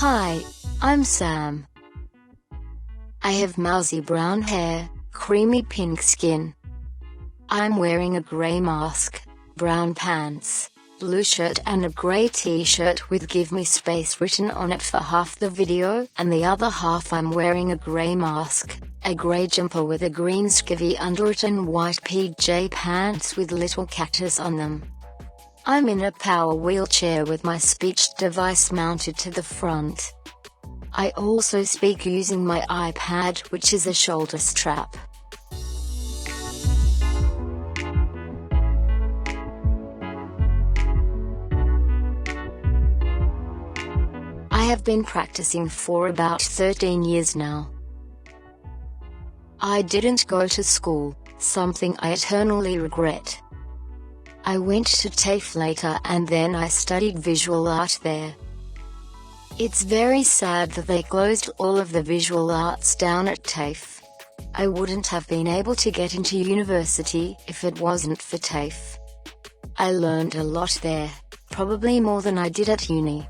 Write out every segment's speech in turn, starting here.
Hi, I'm Sam. I have mousy brown hair, creamy pink skin. I'm wearing a grey mask, brown pants, blue shirt and a grey t-shirt with "Give me space" written on it for half the video, and the other half I'm wearing a grey mask, a grey jumper with a green skivvy under it and white PJ pants with little cactus on them. I'm in a power wheelchair with my speech device mounted to the front. I also speak using my iPad, which is a shoulder strap. I have been practicing for about 13 years now. I didn't go to school, something I eternally regret. I went to TAFE later and then I studied visual art there. It's very sad that they closed all of the visual arts down at TAFE. I wouldn't have been able to get into university if it wasn't for TAFE. I learned a lot there, probably more than I did at uni.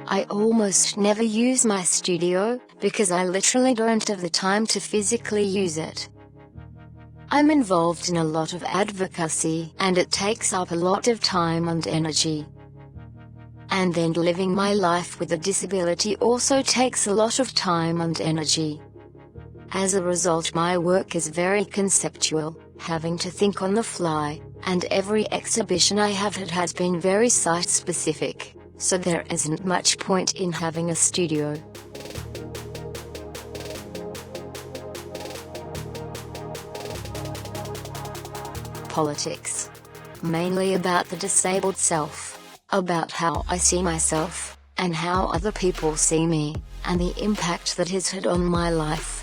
I almost never use my studio, because I literally don't have the time to physically use it. I'm involved in a lot of advocacy, and it takes up a lot of time and energy. And then living my life with a disability also takes a lot of time and energy. As a result, my work is very conceptual, having to think on the fly, and every exhibition I have had has been very site-specific, so there isn't much point in having a studio. Politics. Mainly about the disabled self, about how I see myself, and how other people see me, and the impact that has had on my life.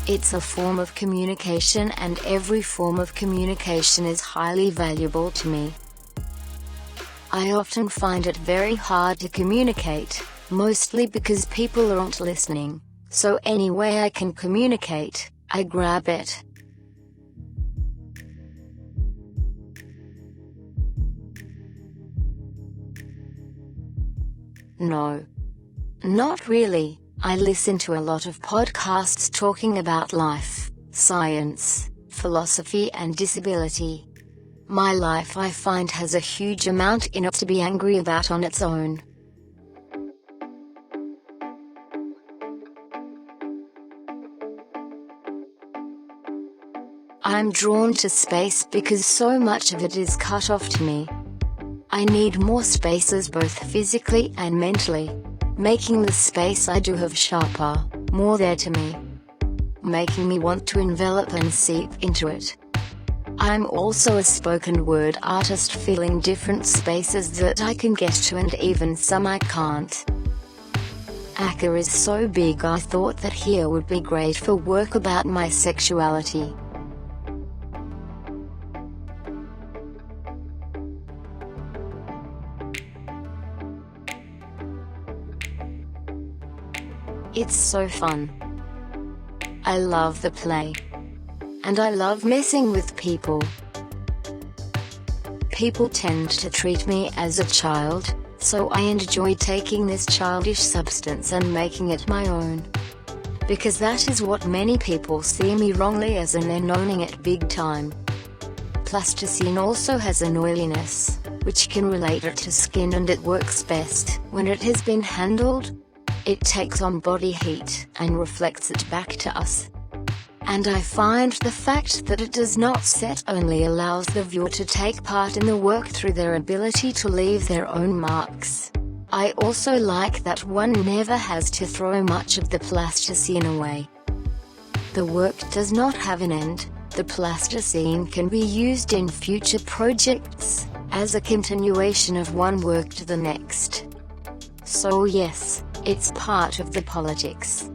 It's a form of communication, and every form of communication is highly valuable to me. I often find it very hard to communicate, mostly because people aren't listening, so any way I can communicate, I grab it. No. Not really. I listen to a lot of podcasts talking about life, science, philosophy and disability. My life, I find, has a huge amount in it to be angry about on its own. I'm drawn to space because so much of it is cut off to me. I need more spaces, both physically and mentally. Making the space I do have sharper, more there to me. Making me want to envelop and seep into it. I'm also a spoken word artist, filling different spaces that I can get to and even some I can't. ACCA is so big, I thought that here would be great for work about my sexuality. It's so fun. I love the play. And I love messing with people. People tend to treat me as a child, so I enjoy taking this childish substance and making it my own. Because that is what many people see me wrongly as, and then owning it big time. Plasticine also has an oiliness, which can relate it to skin, and it works best when it has been handled. It takes on body heat and reflects it back to us. And I find the fact that it does not set only allows the viewer to take part in the work through their ability to leave their own marks. I also like that one never has to throw much of the plasticine away. The work does not have an end. The plasticine can be used in future projects, as a continuation of one work to the next. So yes, it's part of the politics.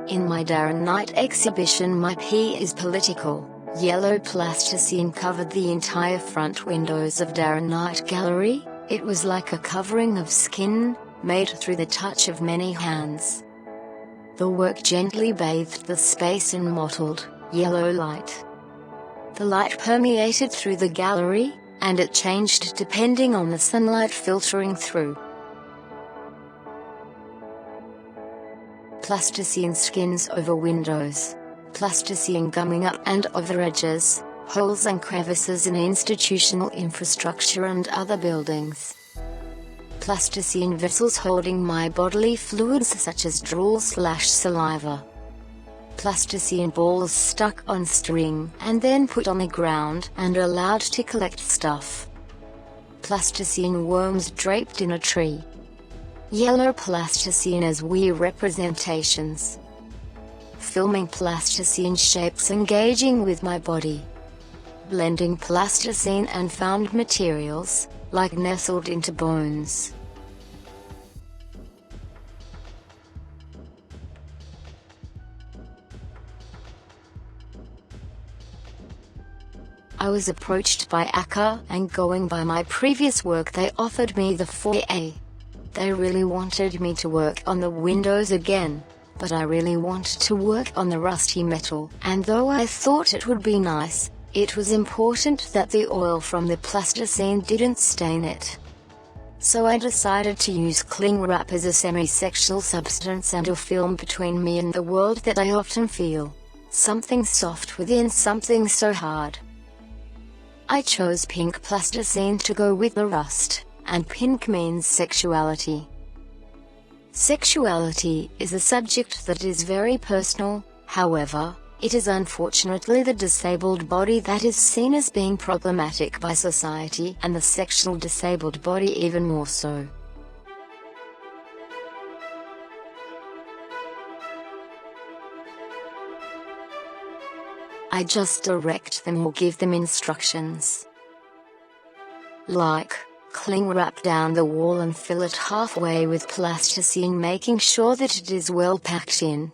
In my my Darren Night exhibition My P is Political, yellow plasticine covered the entire front windows of Darren Night Gallery. It was like a covering of skin, made through the touch of many hands. The work gently bathed the space in mottled, yellow light. The light permeated through the gallery, and it changed depending on the sunlight filtering through. Plasticine skins over windows, plasticine gumming up and over edges, holes and crevices in institutional infrastructure and other buildings. Plasticine vessels holding my bodily fluids such as drool/saliva. Plasticine balls stuck on string and then put on the ground and allowed to collect stuff. Plasticine worms draped in a tree. Yellow plasticine as wee representations. Filming plasticine shapes engaging with my body. Blending plasticine and found materials, like nestled into bones. I was approached by ACCA, and going by my previous work they offered me the 4A. They really wanted me to work on the windows again, but I really wanted to work on the rusty metal, and though I thought it would be nice, it was important that the oil from the plasticine didn't stain it. So I decided to use cling wrap as a semi-sexual substance and a film between me and the world that I often feel. Something soft within something so hard. I chose pink plasticine to go with the rust, and pink means sexuality. Sexuality is a subject that is very personal, however, it is unfortunately the disabled body that is seen as being problematic by society, and the sexual disabled body even more so. I just direct them or give them instructions. Like, cling wrap down the wall and fill it halfway with plasticine, making sure that it is well packed in.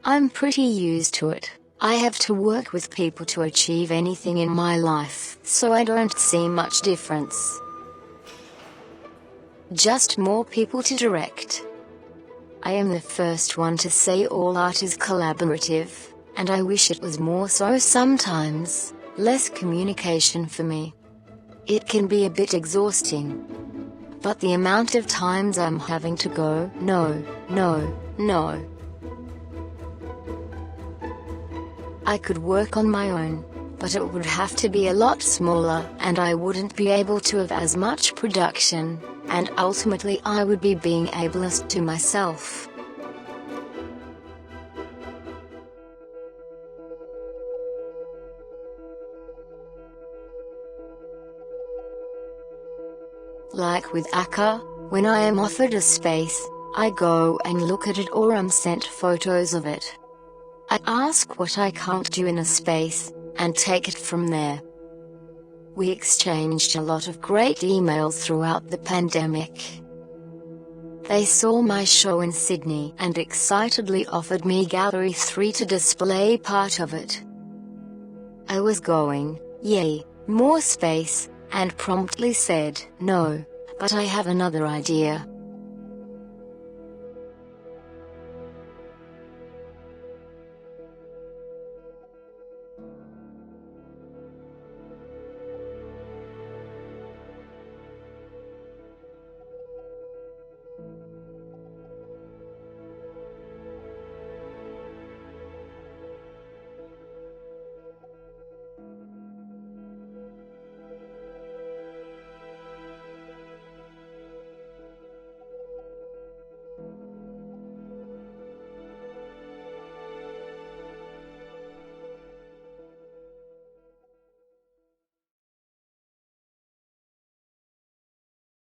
I'm pretty used to it. I have to work with people to achieve anything in my life, so I don't see much difference. Just more people to direct. I am the first one to say all art is collaborative, and I wish it was more so sometimes. Less communication for me. It can be a bit exhausting. But the amount of times I'm having to go, no, no, no. I could work on my own, but it would have to be a lot smaller, and I wouldn't be able to have as much production, and ultimately I would be being ableist to myself. Like with ACCA, when I am offered a space, I go and look at it or I'm sent photos of it. I ask what I can't do in a space, and take it from there. We exchanged a lot of great emails throughout the pandemic. They saw my show in Sydney and excitedly offered me Gallery 3 to display part of it. I was going, yay, more space, and promptly said, no, but I have another idea.